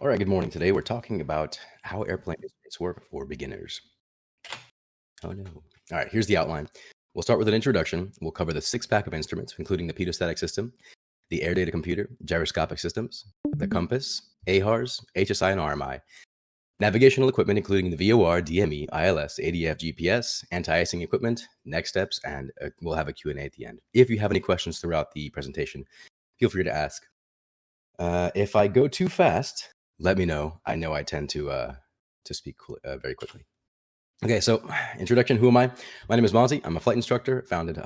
All right, good morning. Today we're talking about how airplane instruments work for beginners. Oh no. All right, here's the outline. We'll start with an introduction. We'll cover the six-pack of instruments, including the pedostatic system, the air data computer, gyroscopic systems, the compass, AHRS, HSI, and RMI, navigational equipment, including the VOR, DME, ILS, ADF, GPS, anti-icing equipment, next steps, and we'll have a Q&A at the end. If you have any questions throughout the presentation, feel free to ask. If I go too fast, let me know. I know I tend to speak very quickly. Okay, so introduction. Who am I? My name is Mozzie. I'm a flight instructor. Founded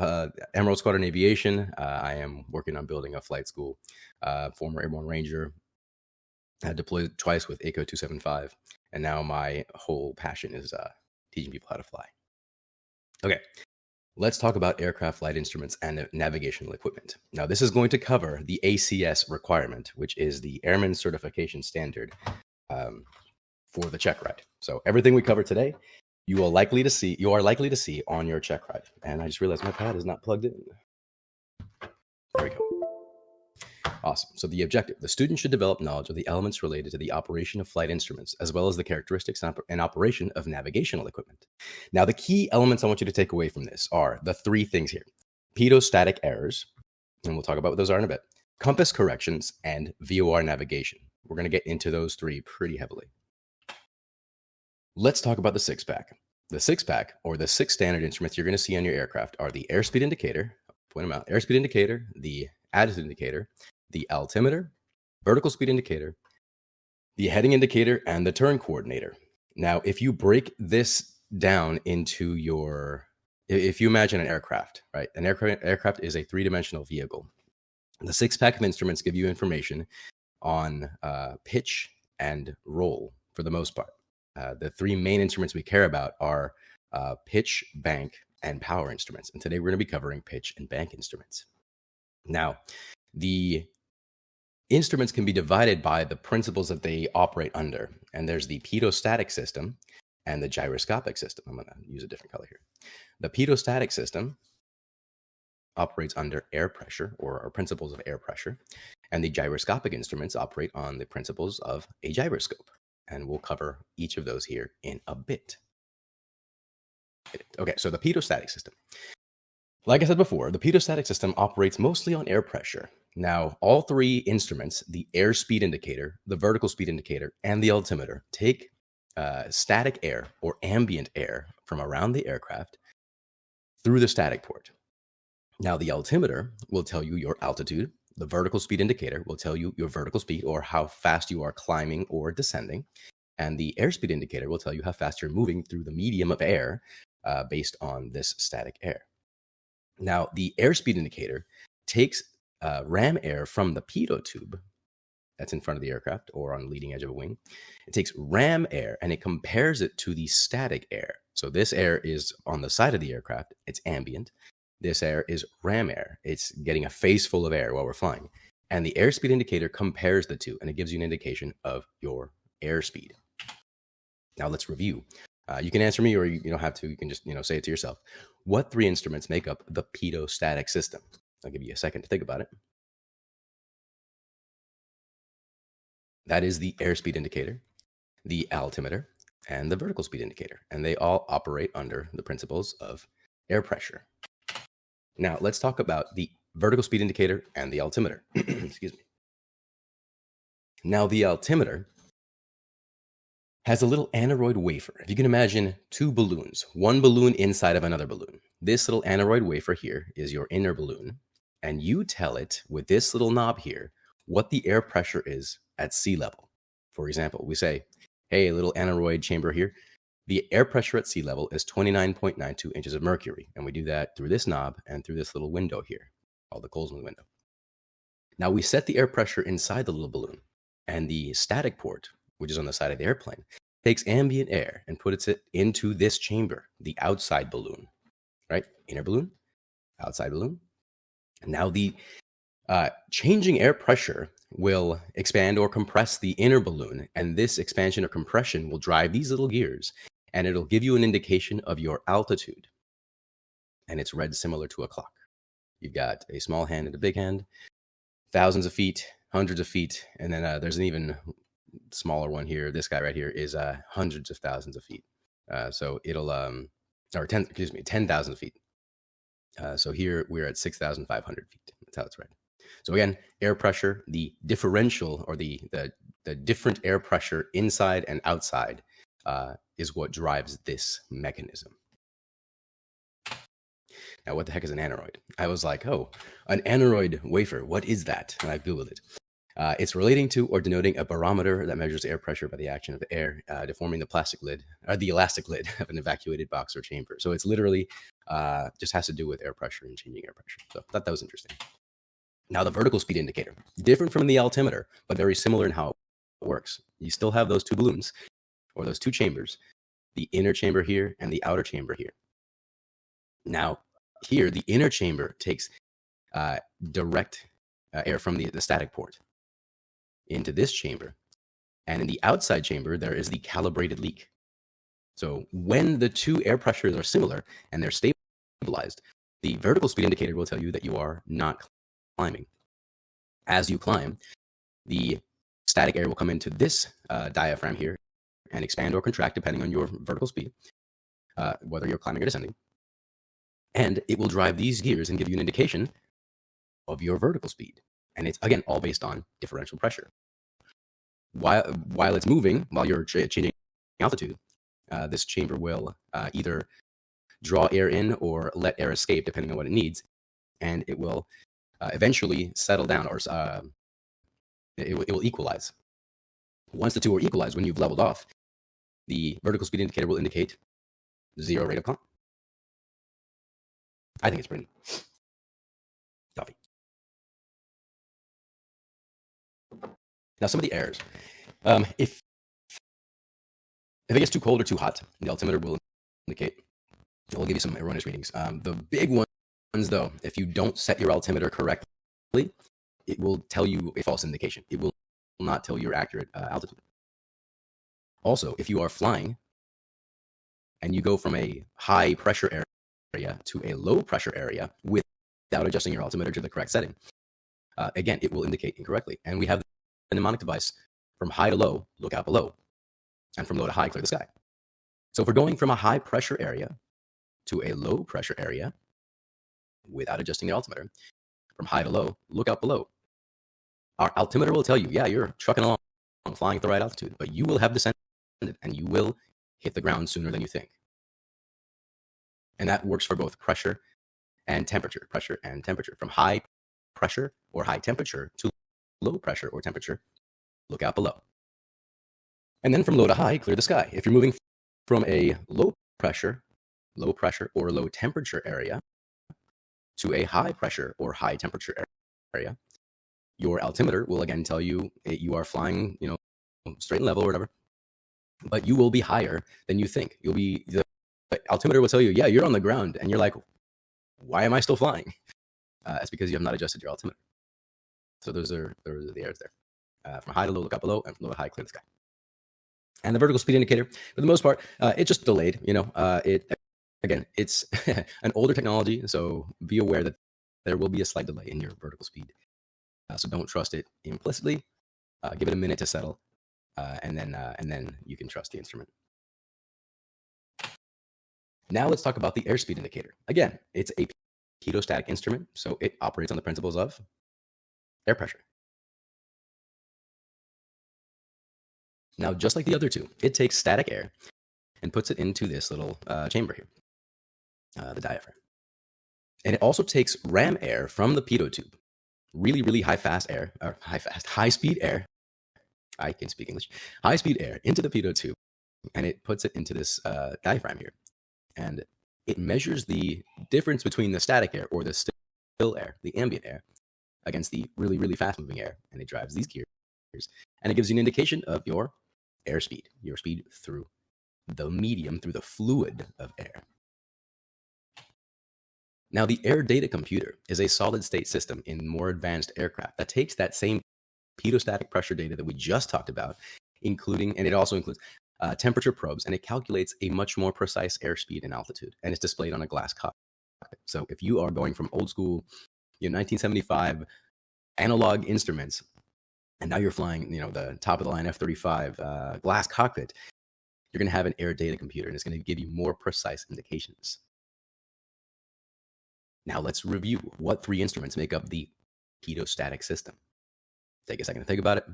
Emerald Squadron Aviation. I am working on building a flight school. Former Airborne Ranger. I deployed twice with ACO 275, and now my whole passion is teaching people how to fly. Okay, let's talk about aircraft flight instruments and navigational equipment. Now, this is going to cover the ACS requirement, which is the Airman Certification Standard for the check ride. So everything we cover today, you are likely to see on your check ride. And I just realized my pad is not plugged in. There we go. Awesome. So the objective, the student should develop knowledge of the elements related to the operation of flight instruments, as well as the characteristics and operation of navigational equipment. Now, the key elements I want you to take away from this are the three things here: pedostatic errors, and we'll talk about what those are in a bit, compass corrections, and VOR navigation. We're going to get into those three pretty heavily. Let's talk about the six-pack. The six-pack, or the six standard instruments you're going to see on your aircraft, are the airspeed indicator, point them out, airspeed indicator, the attitude indicator, the altimeter, vertical speed indicator, the heading indicator, and the turn coordinator. Now, if you break this down into if you imagine an aircraft, right? An aircraft is a three-dimensional vehicle. The six-pack of instruments give you information on pitch and roll for the most part. The three main instruments we care about are pitch, bank, and power instruments. And today we're going to be covering pitch and bank instruments. Now, the instruments can be divided by the principles that they operate under. And there's the pedostatic system and the gyroscopic system. I'm going to use a different color here. The pedostatic system operates under air pressure, or principles of air pressure. And the gyroscopic instruments operate on the principles of a gyroscope. And we'll cover each of those here in a bit. Okay, so the pedostatic system. Like I said before, the pedostatic system operates mostly on air pressure. Now, all three instruments, the airspeed indicator, the vertical speed indicator, and the altimeter, take static air or ambient air from around the aircraft through the static port. Now, the altimeter will tell you your altitude. The vertical speed indicator will tell you your vertical speed, or how fast you are climbing or descending. And the airspeed indicator will tell you how fast you're moving through the medium of air based on this static air. Now, the airspeed indicator takes ram air from the pitot tube that's in front of the aircraft or on the leading edge of a wing. It takes ram air and it compares it to the static air. So this air is on the side of the aircraft. It's ambient. This air is ram air. It's getting a face full of air while we're flying. And the airspeed indicator compares the two, and it gives you an indication of your airspeed. Now let's review. You can answer me, or you don't have to. You can just say it to yourself. What three instruments make up the pedostatic system? I'll give you a second to think about it. That is the airspeed indicator, the altimeter, and the vertical speed indicator. And they all operate under the principles of air pressure. Now, let's talk about the vertical speed indicator and the altimeter. Excuse me. Now, the altimeter has a little aneroid wafer. If you can imagine two balloons, one balloon inside of another balloon. This little aneroid wafer here is your inner balloon, and you tell it with this little knob here what the air pressure is at sea level. For example, we say, hey, little aneroid chamber here, the air pressure at sea level is 29.92 inches of mercury. And we do that through this knob and through this little window here, called the Colesman window. Now we set the air pressure inside the little balloon, and the static port, which is on the side of the airplane, takes ambient air and puts it into this chamber, the outside balloon, right? Inner balloon, outside balloon. And now the changing air pressure will expand or compress the inner balloon, and this expansion or compression will drive these little gears, and it'll give you an indication of your altitude. And it's read similar to a clock. You've got a small hand and a big hand, thousands of feet, hundreds of feet, and then there's an even smaller one here, this guy right here, is hundreds of thousands of feet. So it'll, or 10,000 feet. So here we're at 6,500 feet. That's how it's read. So again, air pressure, the differential or the different air pressure inside and outside is what drives this mechanism. Now, what the heck is an aneroid? I was like, oh, an aneroid wafer. What is that? And I Googled it. It's relating to or denoting a barometer that measures air pressure by the action of the air deforming the plastic lid or the elastic lid of an evacuated box or chamber. So it's literally just has to do with air pressure and changing air pressure. So I thought that was interesting. Now, the vertical speed indicator, different from the altimeter, but very similar in how it works. You still have those two balloons or those two chambers, the inner chamber here and the outer chamber here. Now, here, the inner chamber takes direct air from the static port into this chamber. And in the outside chamber, there is the calibrated leak. So when the two air pressures are similar and they're stabilized, the vertical speed indicator will tell you that you are not climbing. As you climb, the static air will come into this diaphragm here and expand or contract depending on your vertical speed, whether you're climbing or descending. And it will drive these gears and give you an indication of your vertical speed. And it's, again, all based on differential pressure. While it's moving, while you're changing altitude, this chamber will either draw air in or let air escape, depending on what it needs. And it will eventually settle down, or it will equalize. Once the two are equalized, when you've leveled off, the vertical speed indicator will indicate 0 rate of climb. I think it's pretty toughy. Now, some of the errors. If it gets too cold or too hot, the altimeter will indicate, it will give you some erroneous readings. The big ones, though, if you don't set your altimeter correctly, it will tell you a false indication. It will not tell you your accurate altitude. Also, if you are flying and you go from a high pressure area to a low pressure area without adjusting your altimeter to the correct setting, again, it will indicate incorrectly. And we have the mnemonic device: from high to low, look out below, and from low to high, clear the sky. So if we're going from a high pressure area to a low pressure area without adjusting the altimeter, from high to low, look out below. Our altimeter will tell you, yeah, you're trucking along, flying at the right altitude, but you will have descended and you will hit the ground sooner than you think. And that works for both pressure and temperature. Pressure and temperature. From high pressure or high temperature to low pressure or temperature, look out below. And then from low to high, clear the sky. If you're moving from a low pressure or low temperature area to a high pressure or high temperature area, your altimeter will again tell you you are flying, straight and level or whatever, but you will be higher than you think. The altimeter will tell you, yeah, you're on the ground, and you're like, why am I still flying? It's because you have not adjusted your altimeter. So those are the errors there. From high to low, look out below, and from low to high, clear the sky. And the vertical speed indicator, for the most part, it's just delayed. It's an older technology, so be aware that there will be a slight delay in your vertical speed. So don't trust it implicitly. Give it a minute to settle, and then you can trust the instrument. Now let's talk about the airspeed indicator. Again, it's a pitot-static instrument, so it operates on the principles of air pressure. Now, just like the other two, it takes static air and puts it into this little chamber here, the diaphragm. And it also takes ram air from the pitot tube, really, really high speed air. I can speak English. High speed air into the pitot tube, and it puts it into this diaphragm here. And it measures the difference between the static air or the still air, the ambient air, against the really, really fast moving air. And it drives these gears, and it gives you an indication of your airspeed, your speed through the medium, through the fluid of air. Now, the air data computer is a solid state system in more advanced aircraft that takes that same pitot-static pressure data that we just talked about, and it also includes temperature probes, and it calculates a much more precise airspeed and altitude, and it's displayed on a glass cockpit. So if you are going from old school, 1975 analog instruments And now you're flying, the top of the line F-35 glass cockpit. You're going to have an air data computer, and it's going to give you more precise indications. Now let's review what three instruments make up the pedostatic system. Take a second to think about it.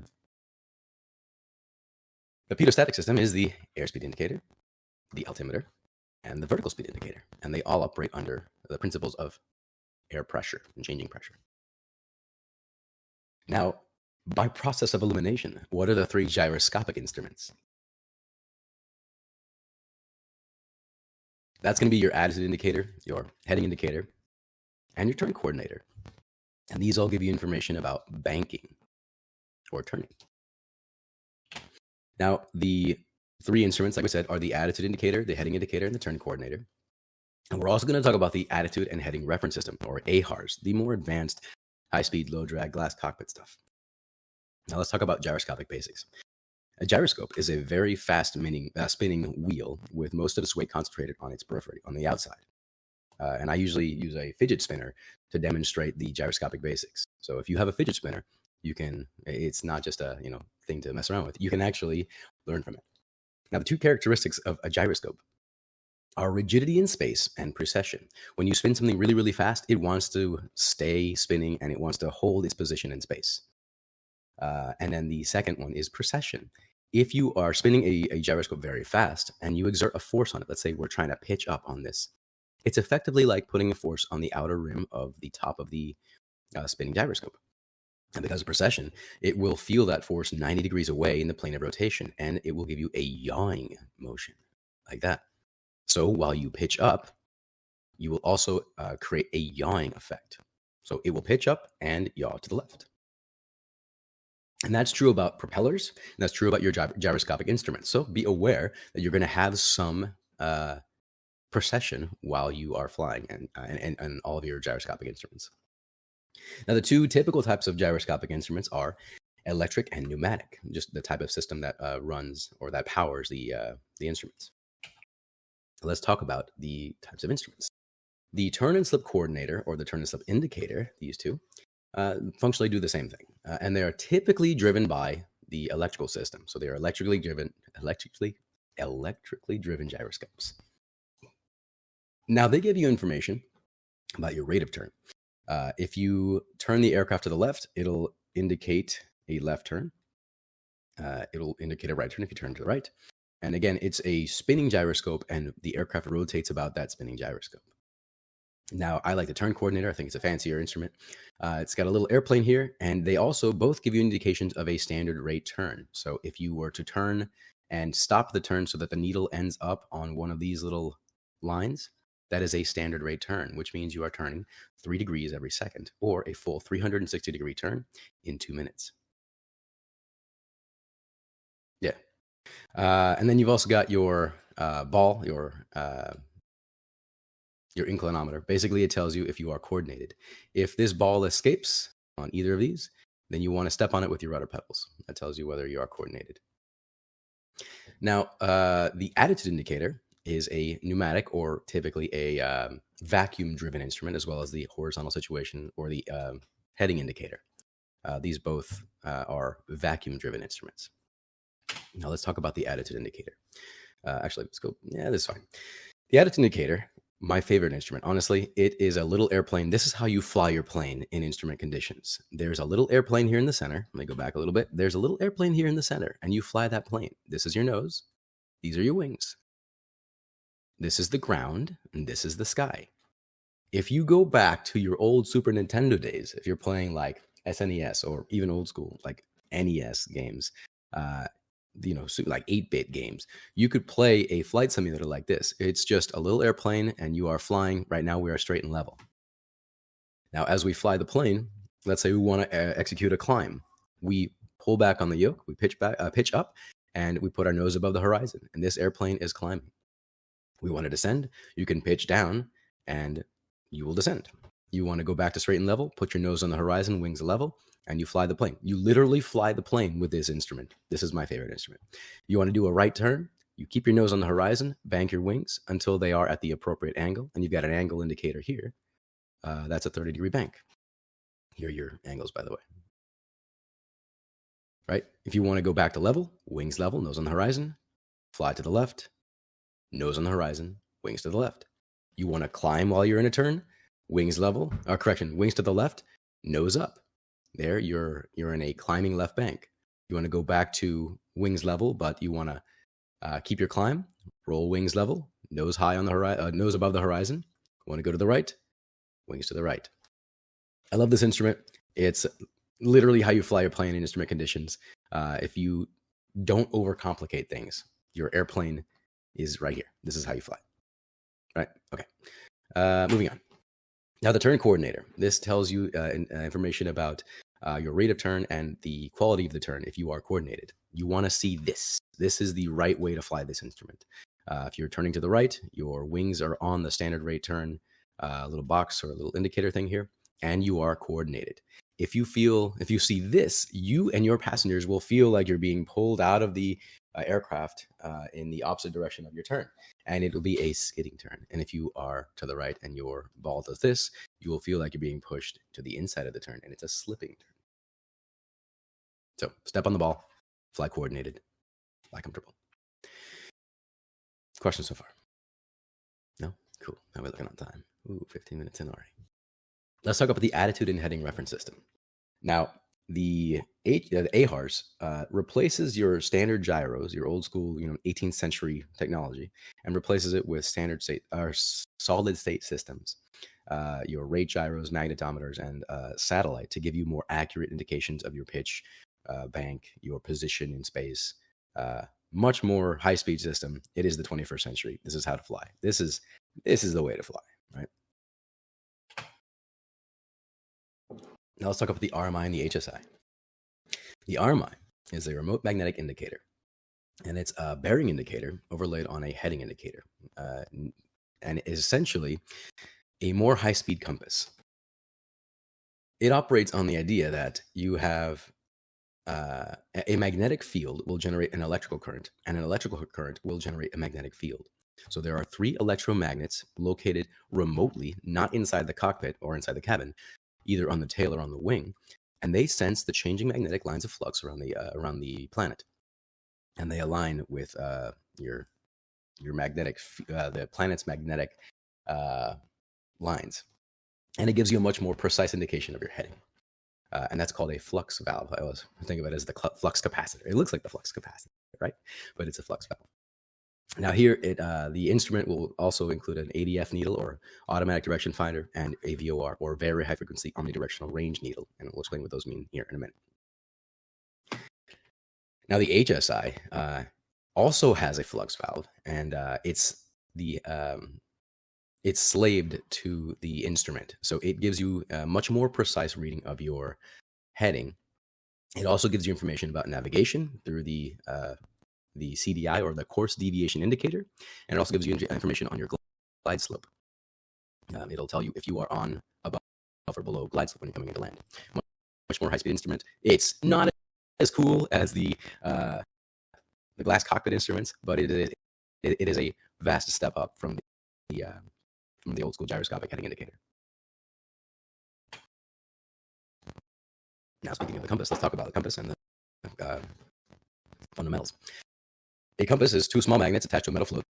The pedostatic system is the airspeed indicator, the altimeter, and the vertical speed indicator, and they all operate under the principles of air pressure and changing pressure. Now, by process of elimination, what are the three gyroscopic instruments? That's going to be your attitude indicator, your heading indicator, and your turn coordinator. And these all give you information about banking or turning. Now, the three instruments, like I said, are the attitude indicator, the heading indicator, and the turn coordinator. And we're also going to talk about the attitude and heading reference system, or AHRS, the more advanced high-speed, low-drag glass cockpit stuff. Now let's talk about gyroscopic basics. A gyroscope is a very fast spinning wheel with most of its weight concentrated on its periphery, on the outside. And I usually use a fidget spinner to demonstrate the gyroscopic basics. So if you have a fidget spinner, it's not just a thing to mess around with. You can actually learn from it. Now, the two characteristics of a gyroscope are rigidity in space and precession. When you spin something really, really fast, it wants to stay spinning and it wants to hold its position in space. And then the second one is precession. If you are spinning a gyroscope very fast and you exert a force on it, let's say we're trying to pitch up on this, it's effectively like putting a force on the outer rim of the top of the spinning gyroscope. And because of precession, it will feel that force 90 degrees away in the plane of rotation, and it will give you a yawing motion like that. So while you pitch up, you will also create a yawing effect. So it will pitch up and yaw to the left. And that's true about propellers, and that's true about your gyroscopic instruments. So be aware that you're going to have some precession while you are flying and all of your gyroscopic instruments. Now, the two typical types of gyroscopic instruments are electric and pneumatic, just the type of system that runs or that powers the instruments. Let's talk about the types of instruments. The turn and slip coordinator or the turn and slip indicator, these two, functionally do the same thing. And they are typically driven by the electrical system. So they are electrically driven gyroscopes. Now, they give you information about your rate of turn. If you turn the aircraft to the left, it'll indicate a left turn. It'll indicate a right turn if you turn to the right. And again, it's a spinning gyroscope, and the aircraft rotates about that spinning gyroscope. Now, I like the turn coordinator. I think it's a fancier instrument. It's got a little airplane here, and they also both give you indications of a standard rate turn. So if you were to turn and stop the turn so that the needle ends up on one of these little lines, that is a standard rate turn, which means you are turning 3 degrees every second, or a full 360-degree turn in 2 minutes. Yeah. And then you've also got your ball, your inclinometer. Basically, it tells you if you are coordinated. If this ball escapes on either of these, then you want to step on it with your rudder pedals. That tells you whether you are coordinated. Now, the attitude indicator is a pneumatic or typically a vacuum-driven instrument, as well as the horizontal situation or the heading indicator. These both are vacuum-driven instruments. Now, let's talk about the attitude indicator. Actually, let's go. Yeah, this is fine. The attitude indicator, my favorite instrument, honestly, it is a little airplane. This is how you fly your plane in instrument conditions. There's a little airplane here in the center. Let me go back a little bit. There's a little airplane here in the center, and you fly that plane. This is your nose. These are your wings. This is the ground, and this is the sky. If you go back to your old Super Nintendo days, if you're playing like SNES or even old school, like NES games, like 8-bit games, you could play a flight simulator like this. It's just a little airplane and you are flying. Right now we are straight and level. Now, as we fly the plane, let's say we want to execute a climb. We pull back on the yoke, we pitch up, and we put our nose above the horizon. And this airplane is climbing. We want to descend, you can pitch down and you will descend. You want to go back to straight and level, put your nose on the horizon, wings level, and you fly the plane. You literally fly the plane with this instrument. This is my favorite instrument. You want to do a right turn, you keep your nose on the horizon, bank your wings until they are at the appropriate angle, and you've got an angle indicator here. That's a 30-degree bank. Here are your angles, by the way. right? If you want to go back to level, wings level, nose on the horizon, fly to the left, nose on the horizon, wings to the left. You want to climb while you're in a turn, wings level, or correction, wings to the left, nose up. There, you're in a climbing left bank. You want to go back to wings level, but you want to keep your climb, roll wings level, nose high on the horizon, nose above the horizon. Want to go to the right, wings to the right. I love this instrument. It's literally how you fly your plane in instrument conditions. If you don't overcomplicate things, your airplane is right here. This is how you fly. Right? Okay. Moving on. Now, the turn coordinator. This tells you information about your rate of turn and the quality of the turn if you are coordinated. You want to see this. This is the right way to fly this instrument. If you're turning to the right, your wings are on the standard rate turn, little box or a little indicator thing here, and you are coordinated. If you see this, you and your passengers will feel like you're being pulled out of the aircraft in the opposite direction of your turn, and it will be a skidding turn. And if you are to the right and your ball does this, you will feel like you're being pushed to the inside of the turn, and it's a slipping turn. So step on the ball, fly coordinated, fly comfortable. Questions so far? No? Cool. Now we're looking on time. Ooh, 15 minutes in already. Let's talk about the attitude and heading reference system. Now, the AHRS replaces your standard gyros, your old school, 18th century technology, and replaces it with standard state or solid state systems. Your rate gyros, magnetometers, and satellite to give you more accurate indications of your pitch, bank, your position in space. Much more high-speed system. It is the 21st century. This is how to fly. This is the way to fly, right? Now let's talk about the RMI and the HSI. The RMI is a remote magnetic indicator, and it's a bearing indicator overlaid on a heading indicator, and is essentially a more high-speed compass. It operates on the idea that you have a magnetic field will generate an electrical current, and an electrical current will generate a magnetic field. So there are 3 electromagnets located remotely, not inside the cockpit or inside the cabin, either on the tail or on the wing, and they sense the changing magnetic lines of flux around the planet, and they align with your magnetic, the planet's magnetic lines, and it gives you a much more precise indication of your heading. And that's called a flux valve. I always think of it as the flux capacitor. It looks like the flux capacitor, right? But it's a flux valve. Now here, the instrument will also include an ADF needle or automatic direction finder and a VOR or very high frequency omnidirectional range needle. And we'll explain what those mean here in a minute. Now the HSI also has a flux valve, and it's slaved to the instrument. So it gives you a much more precise reading of your heading. It also gives you information about navigation through the CDI or the course deviation indicator. And it also gives you information on your glide slope. It'll tell you if you are on, above, or below glide slope when you're coming into land. Much more high-speed instrument. It's not as cool as the glass cockpit instruments, but it is a vast step up from the old school gyroscopic heading indicator. Now, speaking of the compass, let's talk about the compass and the fundamentals. A compass is 2 small magnets attached to a metal fluid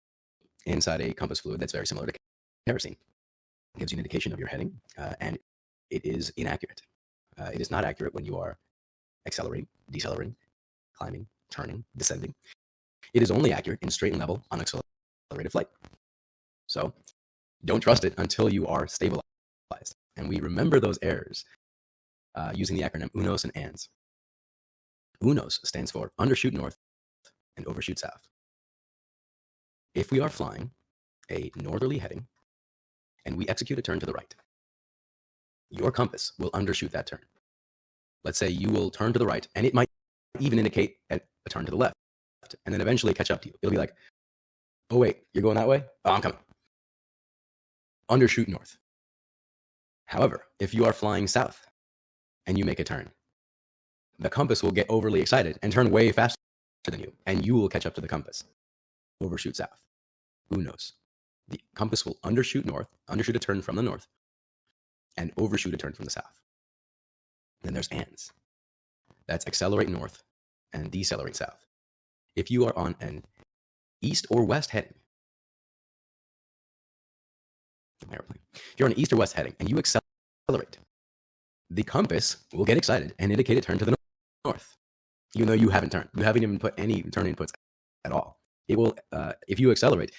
inside a compass fluid that's very similar to kerosene. It gives you an indication of your heading, and it is inaccurate. It is not accurate when you are accelerating, decelerating, climbing, turning, descending. It is only accurate in straight and level on accelerated flight. So don't trust it until you are stabilized. And we remember those errors using the acronym UNOS and ANS. UNOS stands for undershoot north and overshoot south. If we are flying a northerly heading and we execute a turn to the right, your compass will undershoot that turn. Let's say you will turn to the right, and it might even indicate a turn to the left, and then eventually catch up to you. It'll be like, oh wait, you're going that way? Oh, I'm coming. Undershoot north. However, if you are flying south and you make a turn, the compass will get overly excited and turn way faster than you, and you will catch up to the compass. Overshoot south. Who knows? The compass will undershoot north, undershoot a turn from the north, and overshoot a turn from the south. Then there's ANS. That's accelerate north and decelerate south. If you are on an east or west heading, airplane, if you're on an east or west heading and you accelerate, the compass will get excited and indicate a turn to the north, even though you haven't turned. You haven't even put any turn inputs at all. It will, if you accelerate,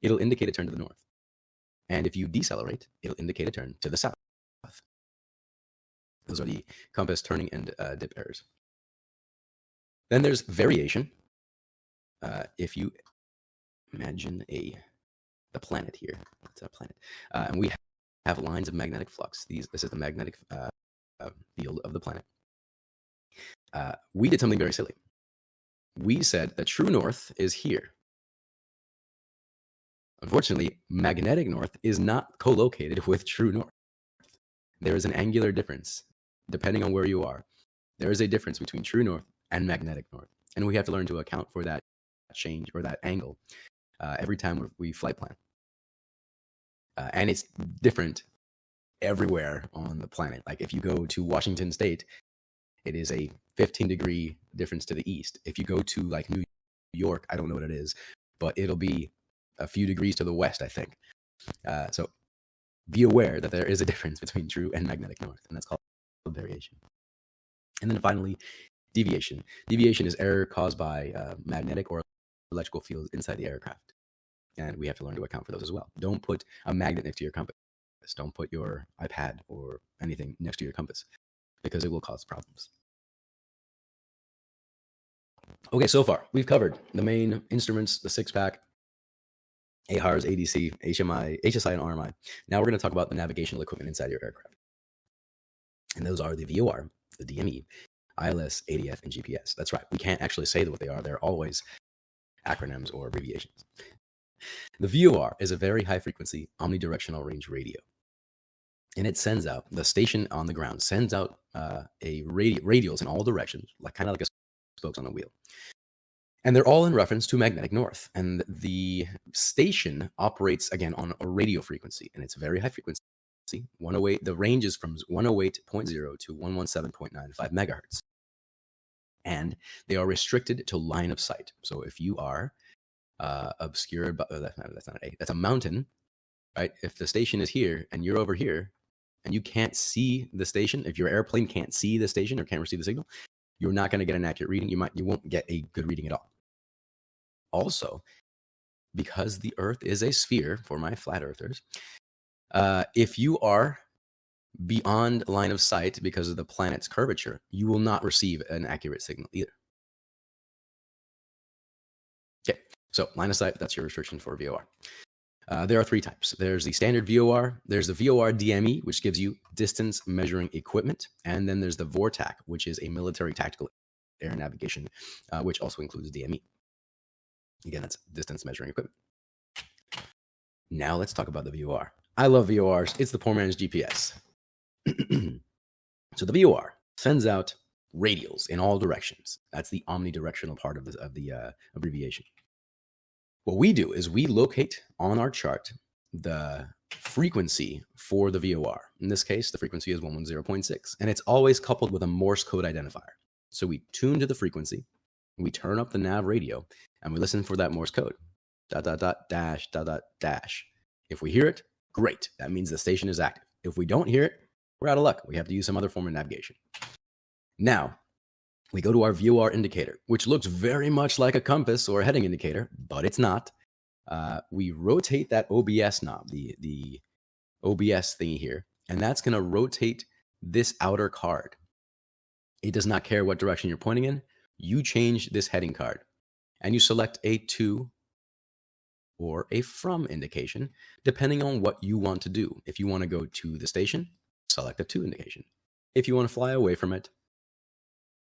it'll indicate a turn to the north. And if you decelerate, it'll indicate a turn to the south. Those are the compass turning and dip errors. Then there's variation. If you imagine the planet here, it's a planet, and we have lines of magnetic flux. This is the magnetic field of the planet. We did something very silly. We said that true north is here. Unfortunately, magnetic north is not co-located with true north. There is an angular difference depending on where you are. There is a difference between true north and magnetic north, and we have to learn to account for that change or that angle every time we flight plan. And it's different everywhere on the planet. Like if you go to Washington State, it is a 15-degree difference to the east. If you go to like New York, I don't know what it is, but it'll be a few degrees to the west, I think. So be aware that there is a difference between true and magnetic north, and that's called variation. And then finally, deviation. Deviation is error caused by magnetic or electrical fields inside the aircraft. And we have to learn to account for those as well. Don't put a magnet next to your compass. Don't put your iPad or anything next to your compass because it will cause problems. Okay, so far we've covered the main instruments, the six-pack, AHRS, ADC, HMI, HSI, and RMI. Now we're going to talk about the navigational equipment inside your aircraft. And those are the VOR, the DME, ILS, ADF, and GPS. That's right. We can't actually say what they are. They're always acronyms or abbreviations. The VOR is a very high-frequency omnidirectional range radio. And it sends out, the station on the ground sends out radials in all directions, kind of like a spokes on a wheel. And they're all in reference to magnetic north. And the station operates, again, on a radio frequency, and it's very high frequency. 108, the range is from 108.0 to 117.95 megahertz. And they are restricted to line of sight. So if you are obscured, that's a mountain, right? If the station is here and you're over here and you can't see the station, if your airplane can't see the station or can't receive the signal, you're not going to get an accurate reading. You won't get a good reading at all. Also, because the Earth is a sphere for my flat earthers, if you are beyond line of sight because of the planet's curvature, you will not receive an accurate signal either. Okay, so line of sight, that's your restriction for VOR. There are three types. There's the standard VOR, there's the VOR DME, which gives you distance measuring equipment, and then there's the VORTAC, which is a military tactical air navigation, which also includes DME. Again, that's distance measuring equipment. Now let's talk about the VOR. I love VORs. It's the poor man's GPS. So the VOR sends out radials in all directions. That's the omnidirectional part of the abbreviation. What we do is we locate on our chart the frequency for the VOR. In this case, the frequency is 110.6, and it's always coupled with a Morse code identifier. So we tune to the frequency, we turn up the nav radio, and we listen for that Morse code. ... dash ... dash. If we hear it, great. That means the station is active. If we don't hear it, we're out of luck. We have to use some other form of navigation. Now, we go to our VOR indicator, which looks very much like a compass or a heading indicator, but it's not. We rotate that OBS knob, the OBS thingy here, and that's going to rotate this outer card. It does not care what direction you're pointing in. You change this heading card, and you select a to or a from indication, depending on what you want to do. If you want to go to the station, select a to indication. If you want to fly away from it,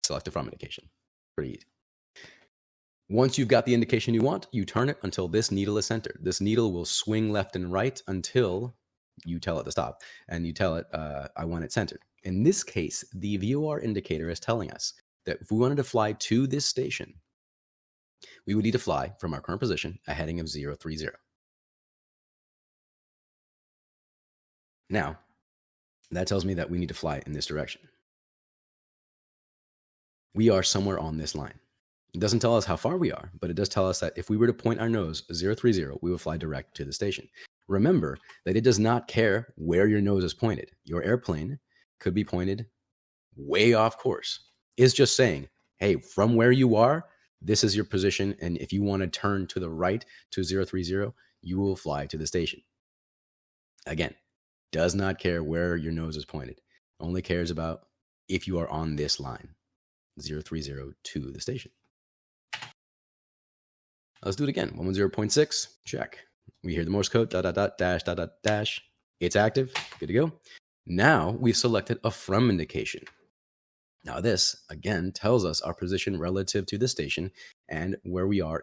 select a from indication. Pretty easy. Once you've got the indication you want, you turn it until this needle is centered. This needle will swing left and right until you tell it to stop, and you tell it, I want it centered. In this case, the VOR indicator is telling us that if we wanted to fly to this station, we would need to fly from our current position a heading of 030. Now, that tells me that we need to fly in this direction. we are somewhere on this line. It doesn't tell us how far we are, but it does tell us that if we were to point our nose 030, we will fly direct to the station. Remember that it does not care where your nose is pointed. Your airplane could be pointed way off course. It's just saying, hey, from where you are, this is your position. And if you want to turn to the right to 030, you will fly to the station. Again, does not care where your nose is pointed. Only cares about if you are on this line, 030 to the station. Let's do it again. 110.6, check. We hear the Morse code, dot, dot, dot, dash, dot, dot, dash. It's active, good to go. Now we've selected a from indication. Now this, again, tells us our position relative to the station and where we are.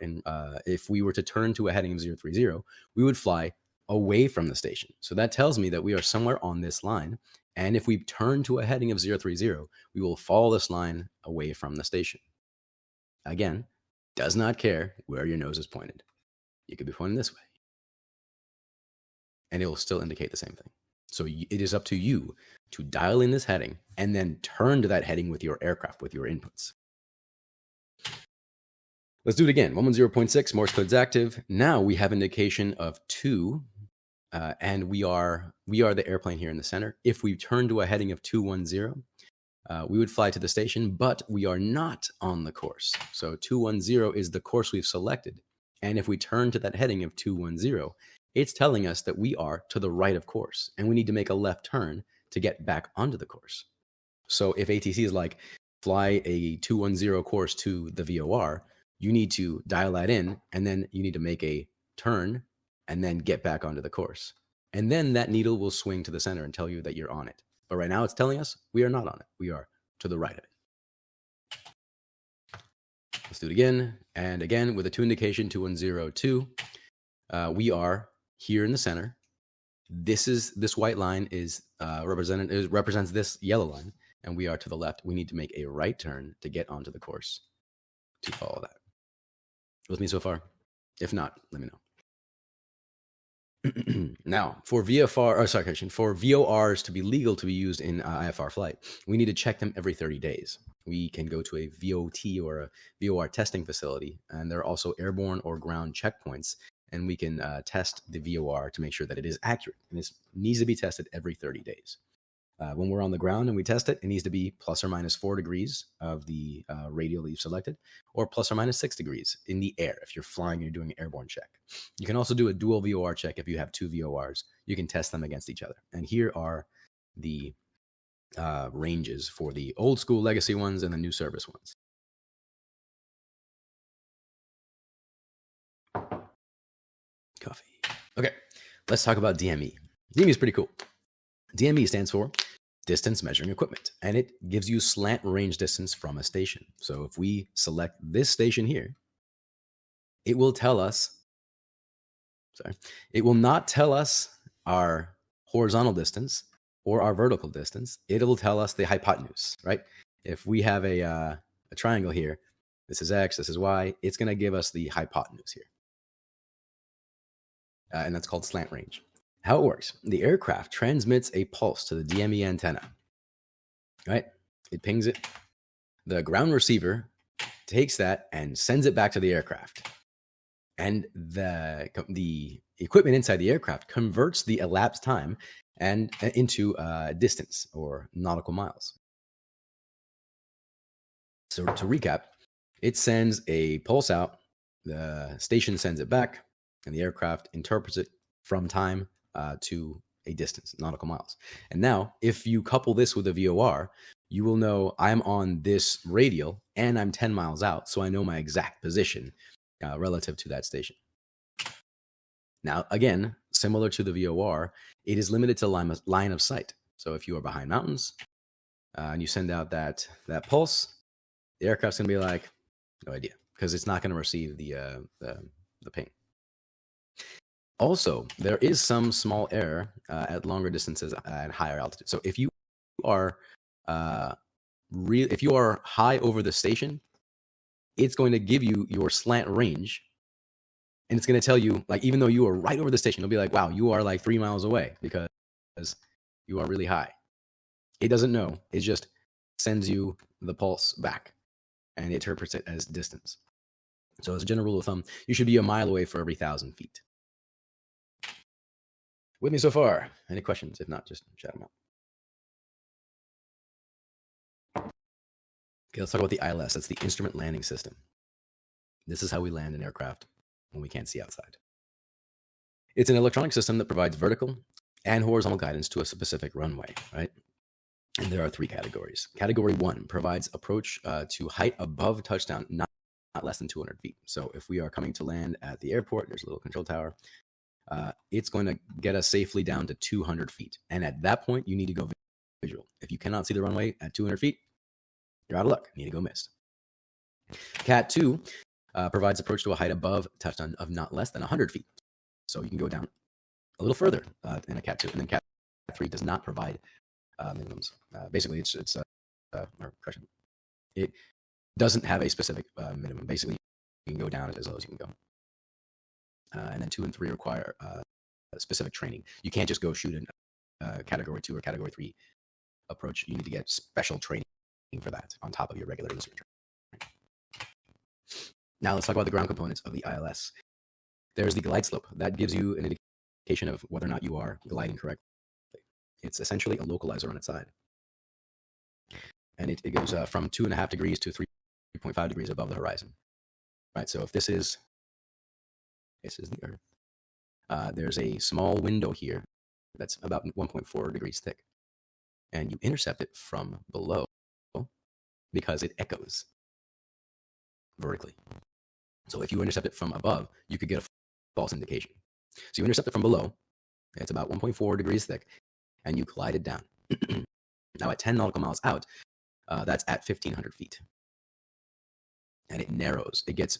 If we were to turn to a heading of 030, we would fly away from the station. So that tells me that we are somewhere on this line. And if we turn to a heading of 030, we will follow this line away from the station. Again, does not care where your nose is pointed. You could be pointing this way. And it will still indicate the same thing. So it is up to you to dial in this heading and then turn to that heading with your aircraft, with your inputs. Let's do it again. 110.6, Morse code's active. Now we have indication of 2, and we are the airplane here in the center. If we turn to a heading of 210, we would fly to the station, but we are not on the course. So 210 is the course we've selected. And if we turn to that heading of 210, it's telling us that we are to the right of course, and we need to make a left turn to get back onto the course. So if ATC is like, fly a 210 course to the VOR, you need to dial that in, and then you need to make a turn and then get back onto the course. And then that needle will swing to the center and tell you that you're on it. But right now it's telling us we are not on it. We are to the right of it. Let's do it again. And again, with a 2 indication, 2102, we are here in the center. This white line represents this yellow line, and we are to the left. We need to make a right turn to get onto the course to follow that. With me so far? If not, let me know. Now, for VORs to be legal to be used in IFR flight, we need to check them every 30 days. We can go to a VOT or a VOR testing facility, and there are also airborne or ground checkpoints, and we can test the VOR to make sure that it is accurate. And this needs to be tested every 30 days. When we're on the ground and we test it, it needs to be plus or minus 4 degrees of the radial that you've selected, or plus or minus 6 degrees in the air if you're flying and you're doing an airborne check. You can also do a dual VOR check if you have 2 VORs. You can test them against each other. And here are the ranges for the old school legacy ones and the new service ones. Coffee. Okay, let's talk about DME. DME is pretty cool. DME stands for distance measuring equipment, and it gives you slant range distance from a station. So if we select this station here, it will tell us, it will not tell us our horizontal distance or our vertical distance. It will tell us the hypotenuse, right? If we have a triangle here, this is X, this is Y, it's going to give us the hypotenuse here. And that's called slant range. How it works, the aircraft transmits a pulse to the DME antenna, right? It pings it. The ground receiver takes that and sends it back to the aircraft. And the equipment inside the aircraft converts the elapsed time and into distance or nautical miles. So to recap, it sends a pulse out, the station sends it back, and the aircraft interprets it from time to a distance, nautical miles. And now, if you couple this with a VOR, you will know I'm on this radial and I'm 10 miles out, so I know my exact position relative to that station. Now, again, similar to the VOR, it is limited to line of sight. So if you are behind mountains and you send out that pulse, the aircraft's going to be like, no idea, because it's not going to receive the ping. Also, there is some small error at longer distances at higher altitude. So if you are if you are high over the station, it's going to give you your slant range, and it's going to tell you, like, even though you are right over the station, it'll be like, wow, you are like 3 miles away because you are really high. It doesn't know. It just sends you the pulse back. and it interprets it as distance. So as a general rule of thumb, you should be a mile away for every 1,000 feet. With me so far? Any questions? If not, just shout them out. Okay, let's talk about the ILS. That's the Instrument Landing System. This is how we land an aircraft when we can't see outside. It's an electronic system that provides vertical and horizontal guidance to a specific runway, right? And there are 3 categories. Category 1 provides approach to height above touchdown, not less than 200 feet. So if we are coming to land at the airport, there's a little control tower. It's going to get us safely down to 200 feet. And at that point, you need to go visual. If you cannot see the runway at 200 feet, you're out of luck. You need to go missed. Cat 2 provides approach to a height above touchdown of not less than 100 feet. So you can go down a little further in a Cat 2. And then Cat 3 does not provide minimums. Basically, it doesn't have a specific minimum. Basically, you can go down as low as you can go. And then 2 and 3 require specific training. You can't just go shoot in Category 2 or Category 3 approach. You need to get special training for that on top of your regular industry training. Now let's talk about the ground components of the ILS. There's the glide slope. That gives you an indication of whether or not you are gliding correctly. It's essentially a localizer on its side. And it goes from 2.5 degrees to 3.5 degrees above the horizon. Right, so if this is the Earth, there's a small window here that's about 1.4 degrees thick. And you intercept it from below because it echoes vertically. So if you intercept it from above, you could get a false indication. So you intercept it from below, it's about 1.4 degrees thick, and you glide it down. Now at 10 nautical miles out, that's at 1,500 feet. And it narrows. It gets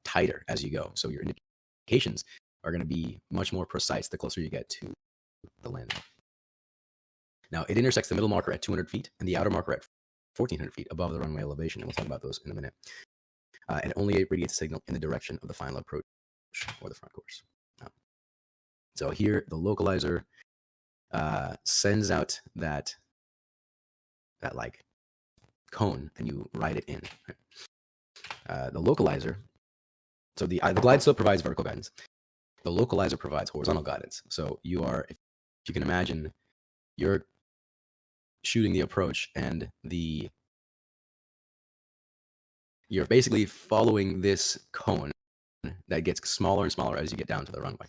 tighter as you go. So your indications are going to be much more precise the closer you get to the landing. Now, it intersects the middle marker at 200 feet and the outer marker at 1,400 feet above the runway elevation. And we'll talk about those in a minute. And only radiates a signal in the direction of the final approach or the front course. So here, the localizer sends out that like cone, and you ride it in. Right? The localizer, so the glide slope provides vertical guidance. The localizer provides horizontal guidance. So if you can imagine, you're shooting the approach, and you're basically following this cone that gets smaller and smaller as you get down to the runway.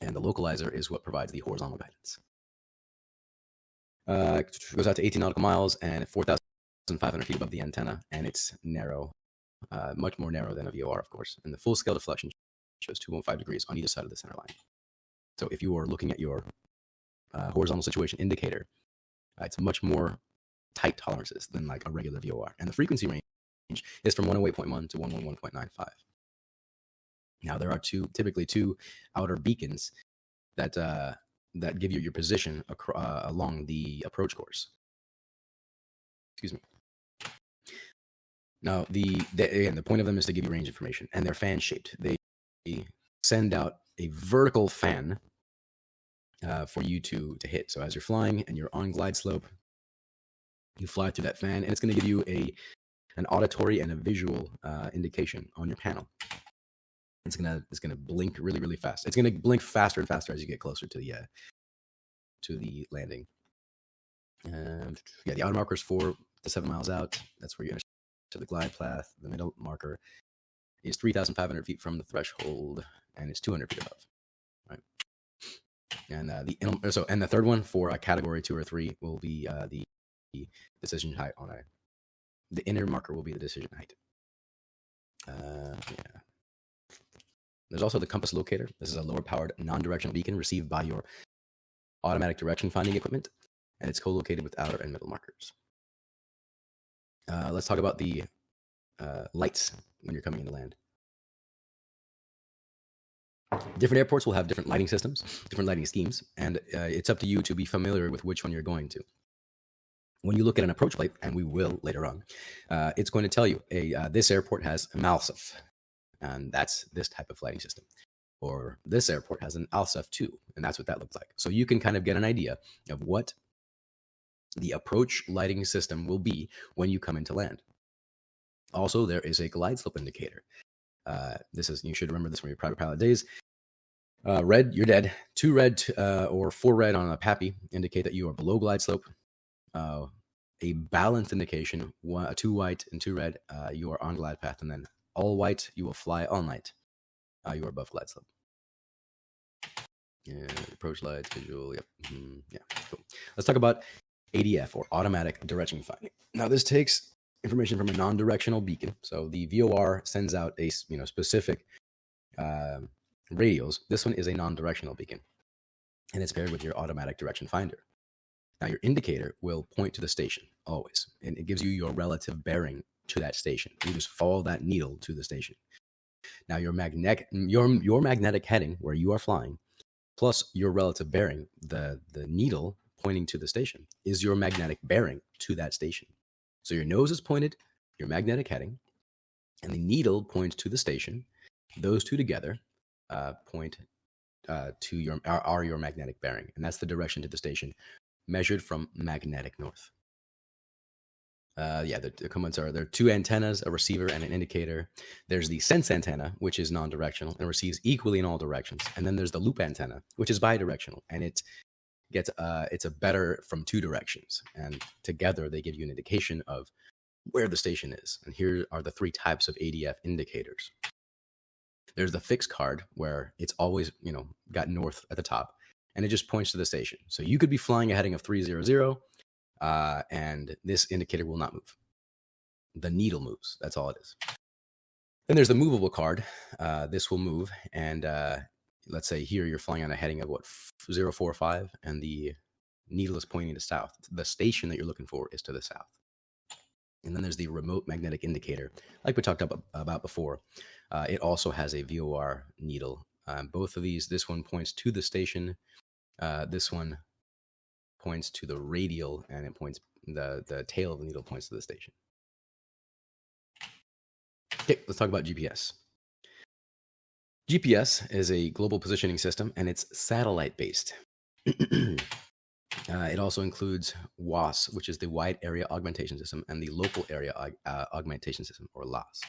And the localizer is what provides the horizontal guidance. It goes out to 18 nautical miles and 4,500 feet above the antenna, and it's narrow, much more narrow than a VOR, of course. And the full scale deflection shows 2.5 degrees on either side of the center line. So if you are looking at your horizontal situation indicator, it's much more tight tolerances than like a regular VOR. And the frequency range is from 108.1 to 111.95. Now, there are typically two outer beacons that give you your position along the approach course. Excuse me. Now, the point of them is to give you range information, and they're fan-shaped. They send out a vertical fan for you to hit. So as you're flying and you're on glide slope, you fly through that fan, and it's going to give you an auditory and a visual indication on your panel. It's gonna blink really, really fast. It's gonna blink faster and faster as you get closer to the landing. And the outer marker is 4 to 7 miles out. That's where you enter the glide path. The middle marker is 3,500 feet from the threshold, and it's 200 feet above. Right. And the third one for a category 2 or 3 will be the decision height the inner marker will be the decision height. There's also the compass locator. This is a lower powered non-directional beacon received by your automatic direction finding equipment, and it's co-located with outer and middle markers. Let's talk about the lights when you're coming into land. Different airports will have different lighting systems, different lighting schemes, and it's up to you to be familiar with which one you're going to. When you look at an approach light, and we will later on, it's going to tell you, this airport has a MALSF, and that's this type of lighting system. Or this airport has an ALSF 2, and that's what that looks like. So you can kind of get an idea of what the approach lighting system will be when you come into land. Also, there is a glide slope indicator. You should remember this from your private pilot days. Red, you're dead. 2 red or 4 red on a PAPI indicate that you are below glide slope. A balanced indication, 2 white and 2 red, you are on glide path, and then all white, you will fly all night. You are above glide slope. Yeah, approach lights, visual, yep. Yeah, cool. Let's talk about ADF, or automatic direction finding. Now, this takes information from a non-directional beacon. So the VOR sends out a specific radios. This one is a non-directional beacon, and it's paired with your automatic direction finder. Now, your indicator will point to the station always, and it gives you your relative bearing to that station. You just follow that needle to the station. Now, your magnetic heading, where you are flying, plus your relative bearing, the needle pointing to the station, is your magnetic bearing to that station. So your nose is pointed, your magnetic heading, and the needle points to the station. Those two together point to your magnetic bearing, and that's the direction to the station, measured from magnetic north. The components are, there are 2 antennas, a receiver and an indicator. There's the sense antenna, which is non-directional and receives equally in all directions. And then there's the loop antenna, which is bidirectional, and it gets it's a better from 2 directions. And together they give you an indication of where the station is. And here are the 3 types of ADF indicators. There's the fixed card, where it's always, got north at the top, and it just points to the station. So you could be flying a heading of 300, and this indicator will not move. The needle moves. That's all it is. Then there's the movable card. This will move, and let's say here you're flying on a heading of 045, and the needle is pointing to south. The station that you're looking for is to the south. And then there's the remote magnetic indicator, like we talked about before. It also has a VOR needle. Both of these, this one points to the station. This one points to the radial, and it points, the tail of the needle points to the station. Okay, let's talk about GPS. GPS is a global positioning system, and it's satellite-based. It also includes WAS, which is the Wide Area Augmentation System, and the Local Area Augmentation System, or LAS.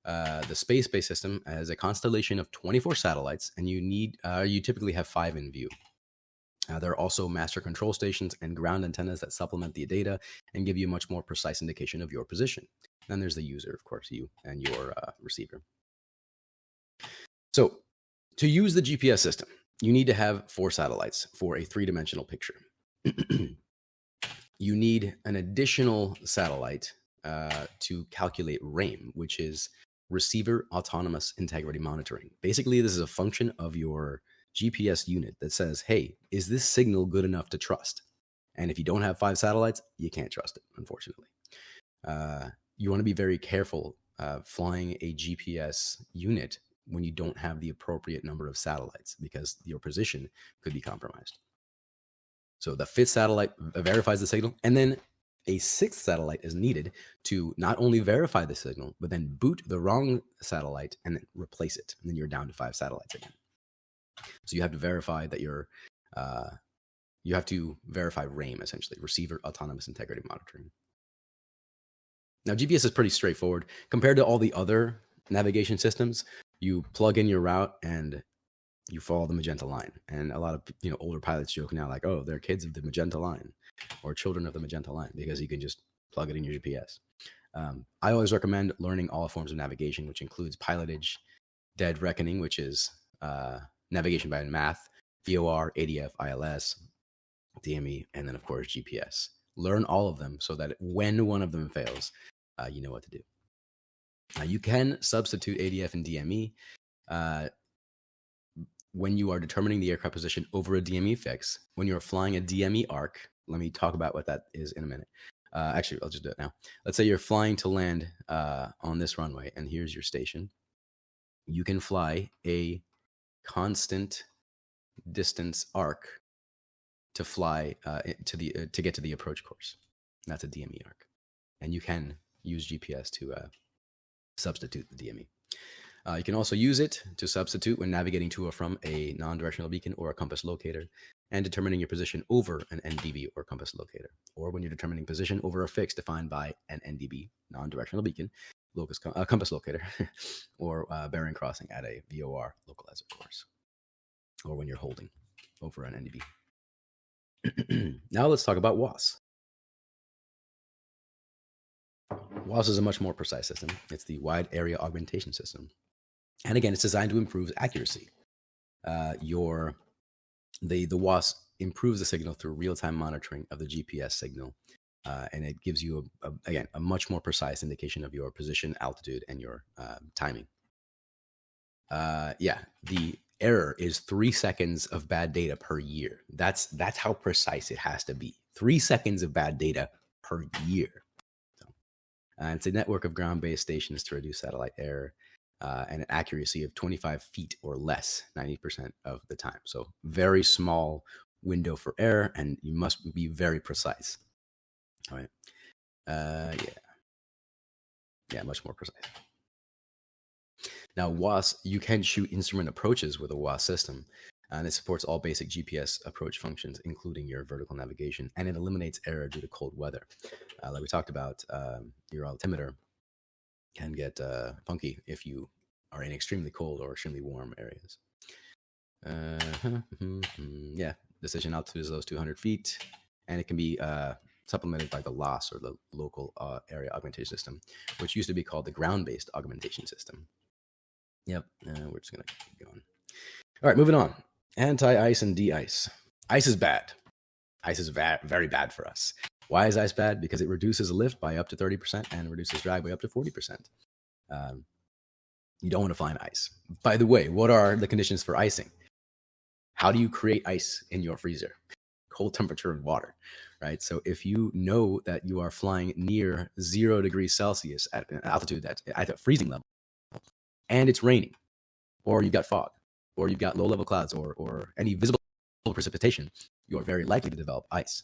The space-based system has a constellation of 24 satellites, and you typically have 5 in view. There are also master control stations and ground antennas that supplement the data and give you a much more precise indication of your position. Then there's the user, of course, you and your receiver. So to use the GPS system, you need to have 4 satellites for a 3-dimensional picture. You need an additional satellite to calculate RAIM, which is Receiver Autonomous Integrity Monitoring. Basically, this is a function of your GPS unit that says, hey, is this signal good enough to trust? And if you don't have 5 satellites, you can't trust it, unfortunately. You want to be very careful flying a GPS unit when you don't have the appropriate number of satellites, because your position could be compromised. So the 5th satellite verifies the signal, and then a 6th satellite is needed to not only verify the signal, but then boot the wrong satellite and then replace it. And then you're down to 5 satellites again. So you have to verify that you have to verify RAIM, essentially, Receiver Autonomous Integrity Monitoring. Now, GPS is pretty straightforward. Compared to all the other navigation systems, you plug in your route and you follow the magenta line. And a lot of older pilots joke now, like, oh, they're kids of the magenta line or children of the magenta line, because you can just plug it in your GPS. I always recommend learning all forms of navigation, which includes pilotage, dead reckoning, which is navigation by math, VOR, ADF, ILS, DME, and then, of course, GPS. Learn all of them so that when one of them fails, you know what to do. You can substitute ADF and DME when you are determining the aircraft position over a DME fix. When you're flying a DME arc, let me talk about what that is in a minute. Actually, I'll just do it now. Let's say you're flying to land on this runway, and here's your station. You can fly a constant distance arc to fly to get to the approach course. That's a DME arc, and you can use GPS to substitute the DME. You can also use it to substitute when navigating to or from a non-directional beacon or a compass locator, and determining your position over an NDB or compass locator, or when you're determining position over a fix defined by an NDB, non-directional beacon, compass locator, or bearing crossing at a VOR localizer course, or when you're holding over an NDB. Now let's talk about WAS. WAS is a much more precise system. It's the Wide Area Augmentation System. And again, it's designed to improve accuracy. The WAS improves the signal through real-time monitoring of the GPS signal, and it gives you a much more precise indication of your position, altitude, and your timing. The error is 3 seconds of bad data per year. That's how precise it has to be. 3 seconds of bad data per year. It's a network of ground-based stations to reduce satellite error, and an accuracy of 25 feet or less 90% of the time. So very small window for error, and you must be very precise. All right. Much more precise. Now, WAS, you can shoot instrument approaches with a WAS system, and it supports all basic GPS approach functions, including your vertical navigation, and it eliminates error due to cold weather. Like we talked about, your altimeter can get funky if you are in extremely cold or extremely warm areas. Decision altitude is those 200 feet, and it can be supplemented by the LOS, or the Local Area Augmentation System, which used to be called the Ground-Based Augmentation System. Yep, we're just going to keep going. All right, moving on. Anti-ice and de-ice. Ice is bad. Ice is very bad for us. Why is ice bad? Because it reduces lift by up to 30% and reduces drag by up to 40%. You don't want to fly in ice. By the way, what are the conditions for icing? How do you create ice in your freezer? Cold temperature of water, right? So if you know that you are flying near 0 degrees Celsius at an altitude that's at a freezing level, and it's raining, or you've got fog, or you've got low-level clouds, or any visible precipitation, you are very likely to develop ice.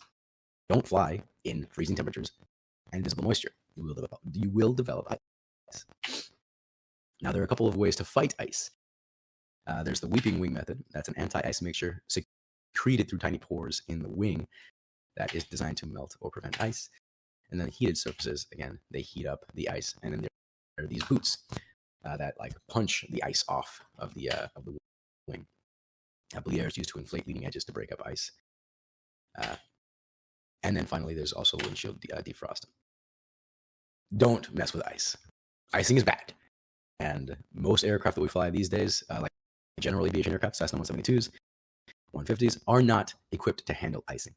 Don't fly in freezing temperatures and visible moisture. You will develop ice. Now, there are a couple of ways to fight ice. There's the weeping wing method. That's an anti-ice mixture secreted through tiny pores in the wing that is designed to melt or prevent ice. And then heated surfaces, again, they heat up the ice. And then there are these boots that like punch the ice off of the wing. Bleed air is used to inflate leading edges to break up ice. And then finally, there's also windshield defrost. Don't mess with ice. Icing is bad. And most aircraft that we fly these days, like general aviation aircraft, Cessna 172s, 150s, are not equipped to handle icing.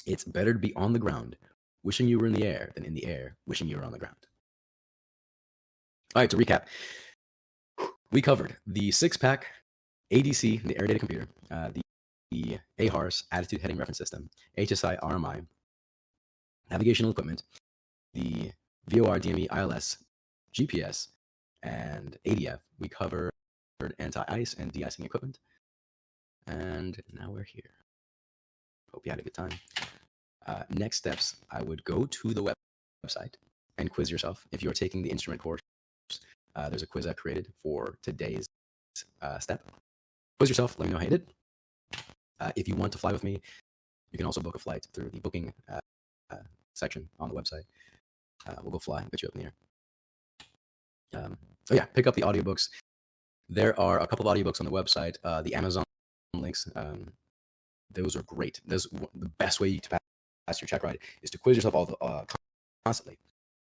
It's better to be on the ground wishing you were in the air than in the air wishing you were on the ground. All right, to recap, we covered the 6-pack ADC, the Air Data Computer, the AHRS, Attitude Heading Reference System, HSI RMI, navigational equipment, the VOR DME ILS, GPS, and ADF. We covered anti-ice and de-icing equipment. And now we're here. Hope you had a good time. Next steps, I would go to the website and quiz yourself. If you're taking the instrument course, there's a quiz I created for today's step. Quiz yourself. Let me know how you did. If you want to fly with me, you can also book a flight through the booking section on the website. We'll go fly and get you up in the air. Pick up the audiobooks. There are a couple of audiobooks on the website. The Amazon links, those are great. The best way to pass your check ride is to quiz yourself constantly.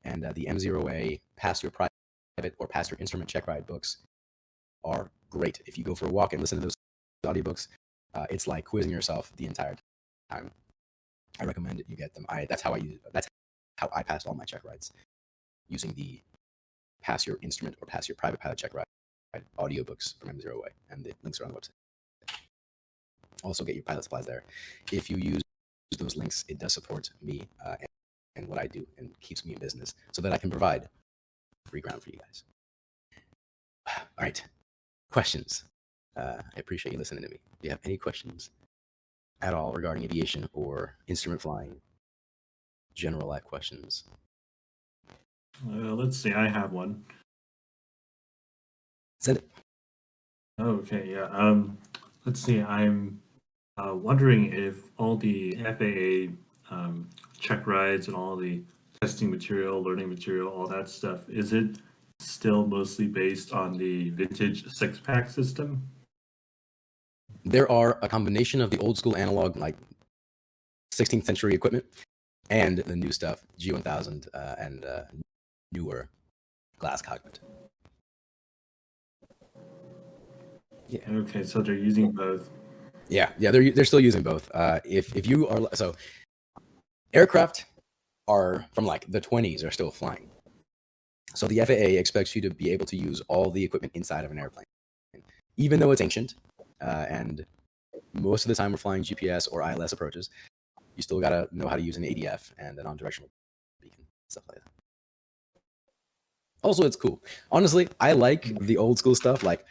And the M0A Pass Your Private or Pass Your Instrument Check Ride books are great. If you go for a walk and listen to those audiobooks, it's like quizzing yourself the entire time. I recommend you get them. That's how I passed all my check rides, using the Pass Your Instrument or Pass Your Private Pilot Check Ride audiobooks from M0A, and the links are on the website. Also, get your pilot supplies there. If you use those links, it does support me and what I do, and keeps me in business so that I can provide free ground for you guys. All right, questions. I appreciate you listening to me. Do you have any questions at all regarding aviation or instrument flying? General life questions. Let's see. I have one. Send it. Okay, yeah. Let's see. I'm wondering if all the FAA check rides and all the testing material, learning material, all that stuff, is it still mostly based on the vintage six-pack system? There are a combination of the old school analog, like 16th century equipment, and the new stuff, G1000 and newer glass cockpit. Yeah. Okay, so they're using both. Yeah, they're still using both. If you are so, aircraft are from like the 20s are still flying. So the FAA expects you to be able to use all the equipment inside of an airplane, even though it's ancient, and most of the time we're flying GPS or ILS approaches. You still gotta know how to use an ADF and a non-directional beacon, stuff like that. Also, it's cool. Honestly, I like the old school stuff, like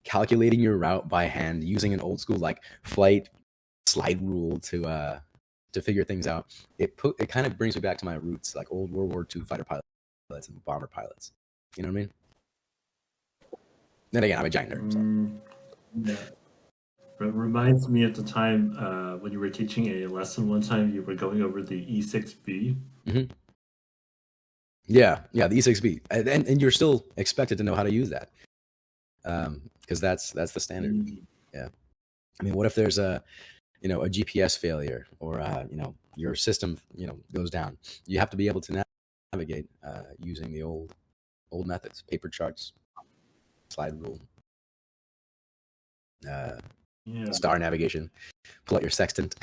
calculating your route by hand, using an old school like flight slide rule to figure things out. It kind of brings me back to my roots, like old World War II fighter pilots and bomber pilots. You know what I mean? Then again, I'm a giant nerd. So. Yeah. It reminds me of the time when you were teaching a lesson one time, you were going over the E6B. Mm-hmm. Yeah, the E6B, and you're still expected to know how to use that, because that's the standard. Yeah, I mean, what if there's a GPS failure, or your system goes down? You have to be able to navigate using the old methods, paper charts, slide rule, star navigation. Pull out your sextant.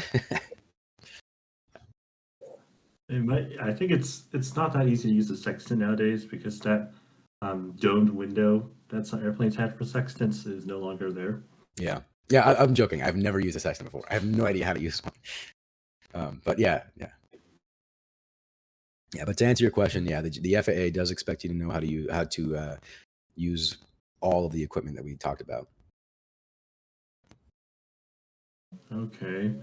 I think it's not that easy to use the sextant nowadays because that domed window that some airplanes had for sextants is no longer there. Yeah, I'm joking. I've never used a sextant before. I have no idea how to use one. But yeah. But to answer your question, yeah, the FAA does expect you to know how to use all of the equipment that we talked about. Okay.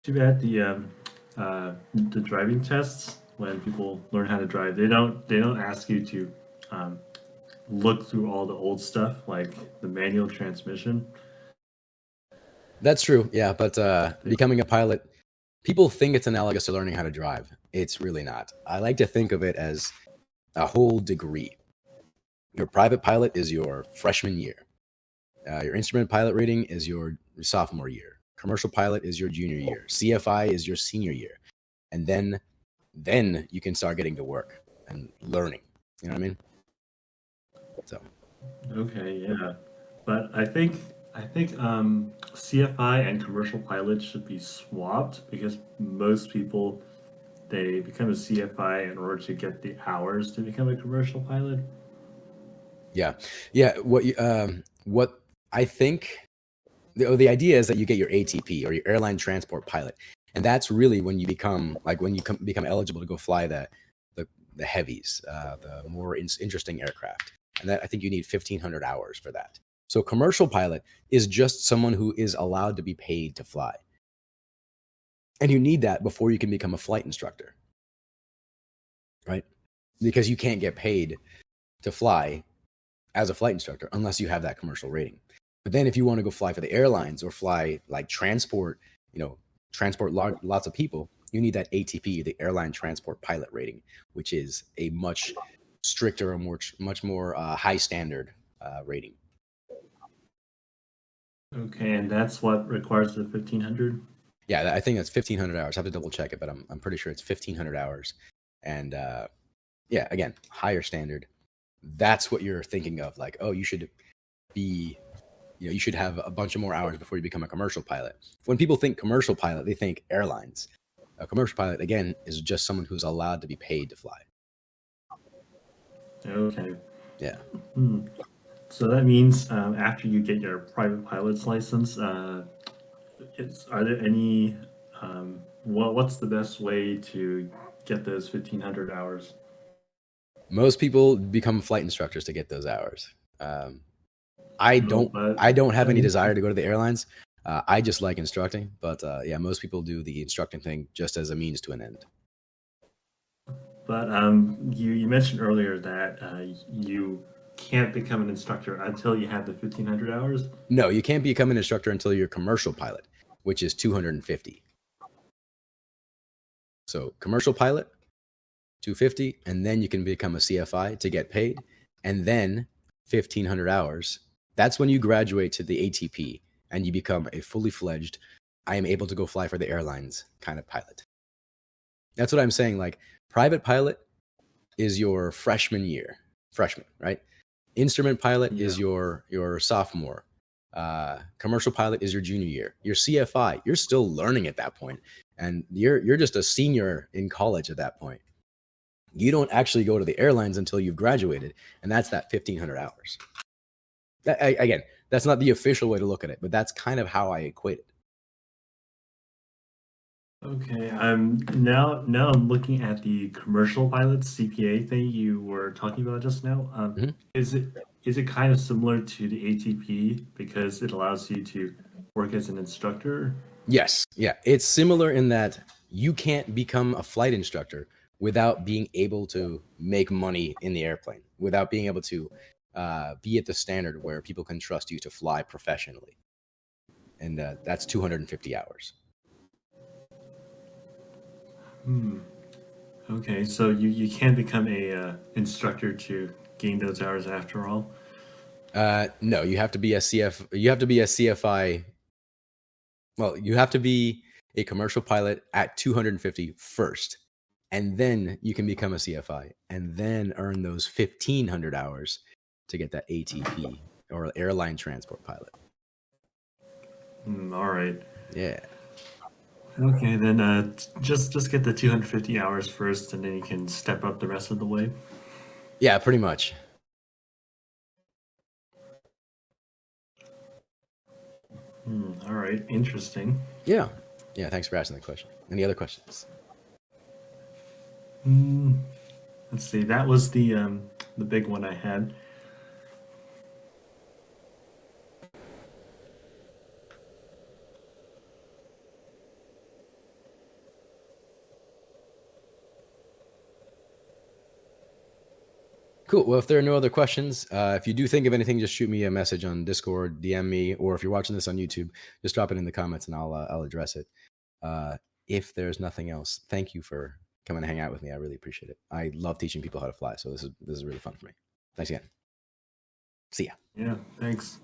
Too bad the driving tests, when people learn how to drive, they don't ask you to look through all the old stuff like the manual transmission. That's true. Yeah, but becoming a pilot, people think it's analogous to learning how to drive. It's really not. I like to think of it as a whole degree. Your private pilot is your freshman year. Your instrument pilot rating is your sophomore year. Commercial pilot is your junior year. CFI is your senior year. And then you can start getting to work and learning. You know what I mean? So. Okay, yeah. But I think CFI and commercial pilots should be swapped because most people, they become a CFI in order to get the hours to become a commercial pilot. Yeah. What I think the idea is that you get your ATP, or your airline transport pilot, and that's really when you become become eligible to go fly the heavies, the more interesting aircraft, and that I think you need 1,500 hours for that. So commercial pilot is just someone who is allowed to be paid to fly, and you need that before you can become a flight instructor, right? Because you can't get paid to fly as a flight instructor unless you have that commercial rating. But then if you want to go fly for the airlines or fly like transport lots of people, you need that ATP, the airline transport pilot rating, which is a much stricter, much more high standard rating. Okay, and that's what requires the 1,500? Yeah, I think that's 1,500 hours. I have to double check it, but I'm pretty sure it's 1,500 hours. And yeah, again, higher standard. That's what you're thinking of. Like, oh, you should be, you should have a bunch of more hours before you become a commercial pilot. When people think commercial pilot, they think airlines. A commercial pilot, again, is just someone who's allowed to be paid to fly. Okay. Yeah. So that means after you get your private pilot's license, are there any, what's the best way to get those 1,500 hours? Most people become flight instructors to get those hours. I don't have any desire to go to the airlines. I just like instructing, but yeah, most people do the instructing thing just as a means to an end. But you mentioned earlier that you can't become an instructor until you have the 1,500 hours? No, you can't become an instructor until you're a commercial pilot, which is 250. So commercial pilot, 250, and then you can become a CFI to get paid, and then 1,500 hours. That's when you graduate to the ATP and you become a fully fledged, I am able to go fly for the airlines kind of pilot. That's what I'm saying. Like, private pilot is your freshman, right? Instrument pilot is your sophomore. Commercial pilot is your junior year. Your CFI, you're still learning at that point, and you're just a senior in college at that point. You don't actually go to the airlines until you've graduated, and that's that 1,500 hours. Again, that's not the official way to look at it, but that's kind of how I equate it. Okay. Now I'm looking at the commercial pilot CPA thing you were talking about just now. Mhm. Is it kind of similar to the ATP because it allows you to work as an instructor? Yes. Yeah. It's similar in that you can't become a flight instructor without being able to make money in the airplane, without being able to be at the standard where people can trust you to fly professionally. And that's 250 hours. Okay, so you can become a instructor to gain those hours after all. No, you have to be a CFI. Well, you have to be a commercial pilot at 250 first, and then you can become a CFI, and then earn those 1,500 hours to get that ATP or airline transport pilot. All right. Yeah. Okay, then just get the 250 hours first, and then you can step up the rest of the way. Yeah, pretty much. All right, interesting. Yeah. Yeah, thanks for asking the question. Any other questions? Let's see. That was the big one I had. Cool. Well, if there are no other questions, if you do think of anything, just shoot me a message on Discord, DM me, or if you're watching this on YouTube, just drop it in the comments and I'll address it. If there's nothing else, thank you for coming to hang out with me. I really appreciate it. I love teaching people how to fly, so this is really fun for me. Thanks again. See ya. Yeah, thanks.